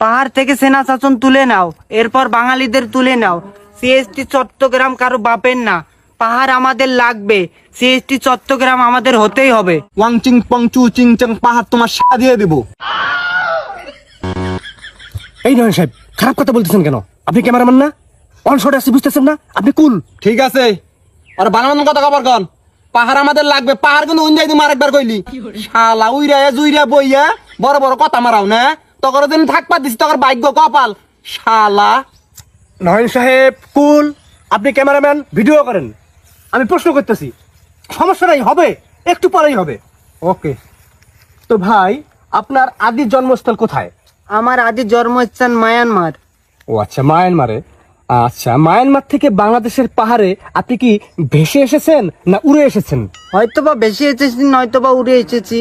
পাহাড় থেকে সেনা শাসন তুলে নাও, এরপর বাঙালিদের তুলে নাও। সিএসটি চট্টগ্রাম কারো বাপের না, পাহাড় আমাদের লাগবে। সিএসটি চট্টগ্রাম আমাদের হতেই হবে। ওয়াং চিং পং চু চিং চাং পাহাড় তোমার সাথে দিয়ে দেবো। এই নয় সাহেব, খারাপ কথা বলতেছেন কেন? আপনি ক্যামেরাম্যান না? অন শট আছে, বুঝতেছেন না? আপনি কুল। ঠিক আছে, আর বানানোর কথা কবার কন। পাহাড় আমাদের লাগবে, পাহাড় কিন্তু উঞ্জাই তুমি আরেকবার কইলি। শালা উইরা জুইরা বইয়া বড় বড় কথা মারাও না, তখন দিন থাকবা দিছি তখন ভাগ্য কপাল। শালা নয়ন সাহেব কুল। আপনি ক্যামেরাম্যান, ভিডিও করেন। আমি প্রশ্ন করতেছি, সমস্যা নাই, হবে, একটু পরেই হবে। ওকে। তো ভাই, আপনার আদি জন্মস্থল কোথায়? আমার আদি জন্মস্থান মায়ানমার। ও আচ্ছা, মায়ানমারে। আচ্ছা, মায়ানমার থেকে বাংলাদেশের পাহাড়ে আপনি কি ভেসে এসেছেন না উড়ে এসেছেন? হয়তোবা বেশি এসেছি, নয়তোবা উড়ে এসেছি।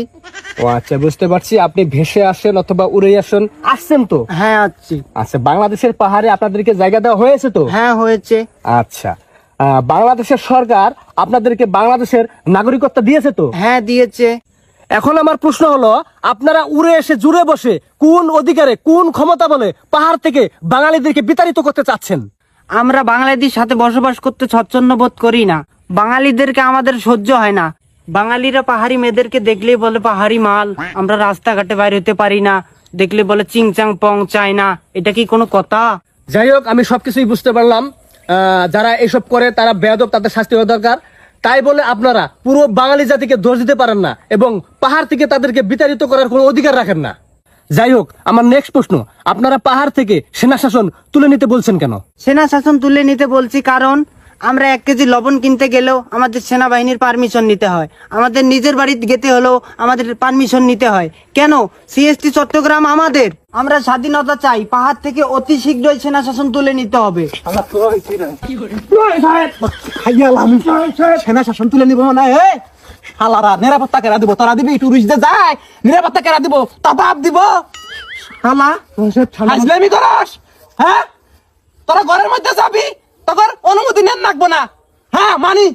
ও আচ্ছা, বুঝতে পারছি। আপনি ভেসে আসেন অথবা উড়ে আসছেন তো? হ্যাঁ আছি। আচ্ছা, বাংলাদেশের পাহাড়ে আপনাদেরকে জায়গা দেওয়া হয়েছে তো? হ্যাঁ হয়েছে। আচ্ছা, বাংলাদেশের সরকার আপনাদেরকে বাংলাদেশের নাগরিকত্ব দিয়েছে তো? হ্যাঁ দিয়েছে। এখন আমার প্রশ্ন হলো, আপনারা উড়ে এসে জুড়ে বসে কোন অধিকারে, কোন ক্ষমতা বলে পাহাড় থেকে বাঙালিদেরকে বিতাড়িত করতে চাচ্ছেন? আমরা বাঙালিদের সাথে বসবাস করতে স্বচ্ছন্দ বোধ করি না। বাঙালিদেরকে আমাদের সহ্য হয় না। বাঙালিরা পাহাড়ি মেয়েদেরকে দেখলেই বলে পাহাড়ি মাল। আমরা রাস্তাঘাটে বাইর হতে পারি না, দেখলে বলে চিংচাং পং চায় না। এটা কি কোনো কথা? যাই হোক, আমি সবকিছুই বুঝতে পারলাম। যারা এসব করে তারা বেয়াদব, তাদের শাস্তি হওয়া দরকার। তাই বলে আপনারা পুরো বাঙালি জাতিকে দোষ দিতে পারেন না এবং পাহাড় থেকে তাদেরকে বিতাড়িত করার কোনো অধিকার রাখেন না। যাই হোক, আমার নেক্সট প্রশ্ন, আপনারা পাহাড় থেকে সেনা শাসন তুলে নিতে বলছেন কেন? সেনা শাসন তুলে নিতে বলছি কারণ আমরা 1 কেজি লবণ কিনতে গেলেও আমাদের সেনাবাহিনীর পারমিশন নিতে হয়। আমাদের নিজের বাড়িতে যেতে হলেও আমাদের পারমিশন নিতে হয়। কেন? সিএসটি চট্টগ্রাম আমাদের। আমরা স্বাধীনতা চাই। পাহাড় থেকে অতি শীঘ্রই সেনা শাসন তুলে নিতে হবে। সেনা শাসন তুলে নিবো না। শালারা নিরাপত্তা কেরা দিব? তোরা দিবি? টুরিস্টদের যায় নিরাপত্তা কেরা দিব? তা বাপ দিব? শালা হাজলামি করস? হ্যাঁ, তোরা ঘরের মধ্যে যাবি, তোর অনুমতি নেন লাগবো না। হ্যাঁ মানি,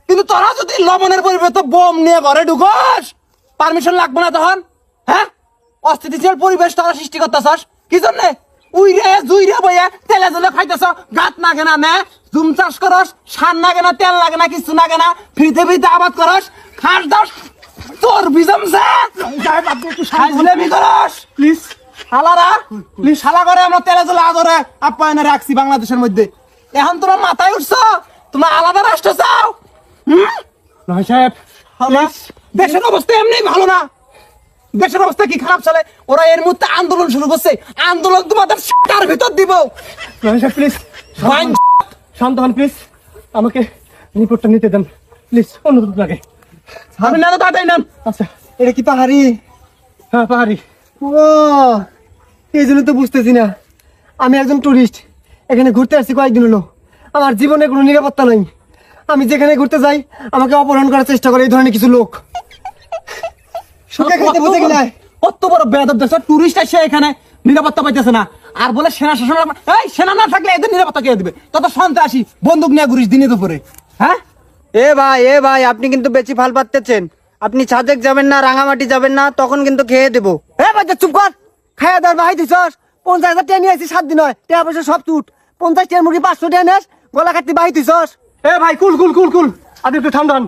কিন্তু তোরা যদি লবণের পরিবর্তে বোম নিয়ে ঘরে ঢুকস, পারমিশন লাগবো না তখন। হ্যাঁ, অস্থিতিশীল পরিবেশ তোরা সৃষ্টি করতেছস কি জন্যে? উইরে জুইরে বইয়া তেলে জলে খাইতেছ, গাত নাগে না নে, জুম চাষ করস, সার নাগে না, তেল লাগে না, কিছু লাগে না, ফ্রিতে ফ্রিতে আবাদ করস, খাস দাস তোর বিজমছে হাজলামি করস। প্লিজ শালারা, প্লিজ শালা করে আমরা তেলে জলে আদরে আপ্যায়নে রাখছি বাংলাদেশের মধ্যে। এখন তোমরা মাথায় উঠছো, তোমরা আলাদা রাষ্ট্র চাও। নয় সাহেব, দেশের অবস্থা এমনি ভালো না। দেশের অবস্থা কি খারাপ চলে? ওরা এর মধ্যে আন্দোলন শুরু করছে। আন্দোলন তোমাদের টার ভিতর দিব। নয় সাহেব প্লিজ শান্ত হন, প্লিজ আমাকে রিপোর্টটা নিতে দেন প্লিজ, অনুরোধ লাগে। আমি না তো তাড়াতাড়ি নাম। আচ্ছা, এটা কি পাহাড়ি? হ্যাঁ পাহাড়ি। ও, এই জন্য তো বুঝতেছি না। আমি একজন টুরিস্ট, এখানে ঘুরতে আসছি কয়েকদিন হলো। আমার জীবনে কোনো নিরাপত্তা নাই। আমি যেখানে ঘুরতে যাই আমাকে অপহরণ করার চেষ্টা করে এই ধরনের কিছু লোক। সুখে খেতে বুঝে কিনা কত বড় বেয়াদব দেশ, টুরিস্ট আসে এখানে নিরাপত্তা পাইতেছে না, আর বলে সেনা শাসন। এই সেনা না থাকলে এদের নিরাপত্তা কে দিবে? তত সন্ত্রাসী বন্দুক নিয়ে ঘুরিস দিনে দুপুরে। হ্যাঁ, এ ভাই আপনি কিন্তু বেশি ফাল পাচ্ছেন। আপনি সাজেক যাবেন না, রাঙামাটি যাবেন না, তখন কিন্তু খেয়ে দেবো। এ বাচ্চা চুপ কর। খাইয়া দার বাহাই দিছস। 50,000 টাকা নিয়ে আসছি 7 দিন হয়, টাকা পয়সা সব চুট। 50 টাকার মুরগি 500 টাকা নেস, গলা কাটতে বাহাই দিছস। এ ভাই কুল কুল কুল কুল, আপনি একটু ঠান্ডা হন।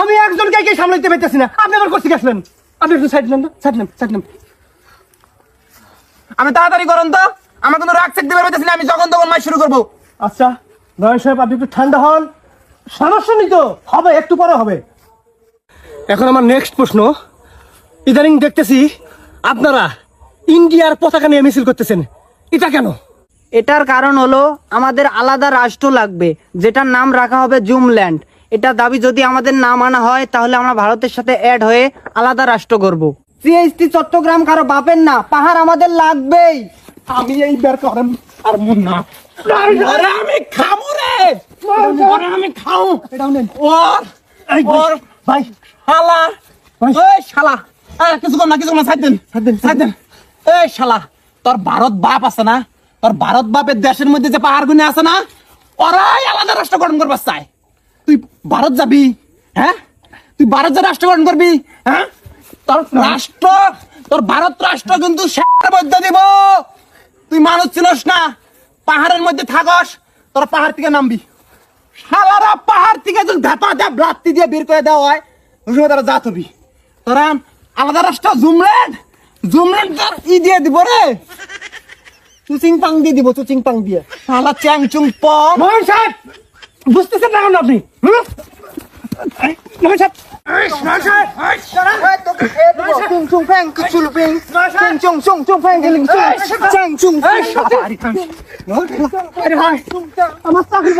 আমি একজনকে কে সামলাইতে পারতেছি না, আপনি আবার করতে গেছিলেন। আপনি একটু সাইড নেন, সাইড নেন, সাইড নেন। আমি তাড়াতাড়ি করেন তো, আমার কিন্তু রাগ চেক দিতে পারতেছি না। আমি যখন তখন মাই শুরু করবো। আচ্ছা নয় সাহেব, আপনি একটু ঠান্ডা হন। সমস্যা নেই তো, হবে, একটু পরে হবে। এখন আমার নেক্সট প্রশ্ন, ইদানিং দেখতেছি আপনারা ইন্ডিয়ার পতাকা নিয়ে মিছিল করতেছেন, এটা কেন? এটার কারণ হলো আমাদের আলাদা রাষ্ট্র লাগবে, যেটার নাম রাখা হবে জুমল্যান্ড। এটা দাবি যদি আমাদের না মানা হয় তাহলে আমরা ভারতের সাথে অ্যাড হয়ে আলাদা রাষ্ট্র করব। সিএসটি চট্টগ্রাম কারো বাপের না, পাহাড় আমাদের লাগবেই। আমি এই বের করেন আর মন না। আরে আমি খাবো রে, আরে আমি খাও। ওর ওর ভাই শালা, এই শালা, কিছু কম না, কিছু কম না, সাইড দেন, সাইড দেন। এই শালা, তোর ভারত বাপ আছে না? তোর ভারত বাপের দেশের মধ্যে যে পাহাড় গুনে আছে না, ওরাই আলাদা রাষ্ট্র গঠন করবার চায়। তুই ভারত যাবি? হ্যাঁ, তুই ভারত যা রাষ্ট্র গঠন করবি? হ্যাঁ, তোর রাষ্ট্র, তোর ভারত রাষ্ট্র কিন্তু সেটার মধ্যে দিব। মানুষ চিনস না, পাহাড়ের মধ্যে থাকস, তোরা পাহাড় থেকে নামবি। শালারা পাহাড় থেকে যদি ভেপা দেয় ব্লাত্তি দিয়ে বের করে দেওয়া হয়, ওই সময় তারা জাত হবি। তোরা আলাদা রাস্তা জুমলেন তোর ই দিয়ে দিব রে, চুচিং পাং দিয়ে দিব, চুচিং পাং দিয়ে। শালা চ্যাং চুং পং। মোহন সাহেব বুঝতেছেন না কেন আপনি? মোহন সাহেব আমার চাকরি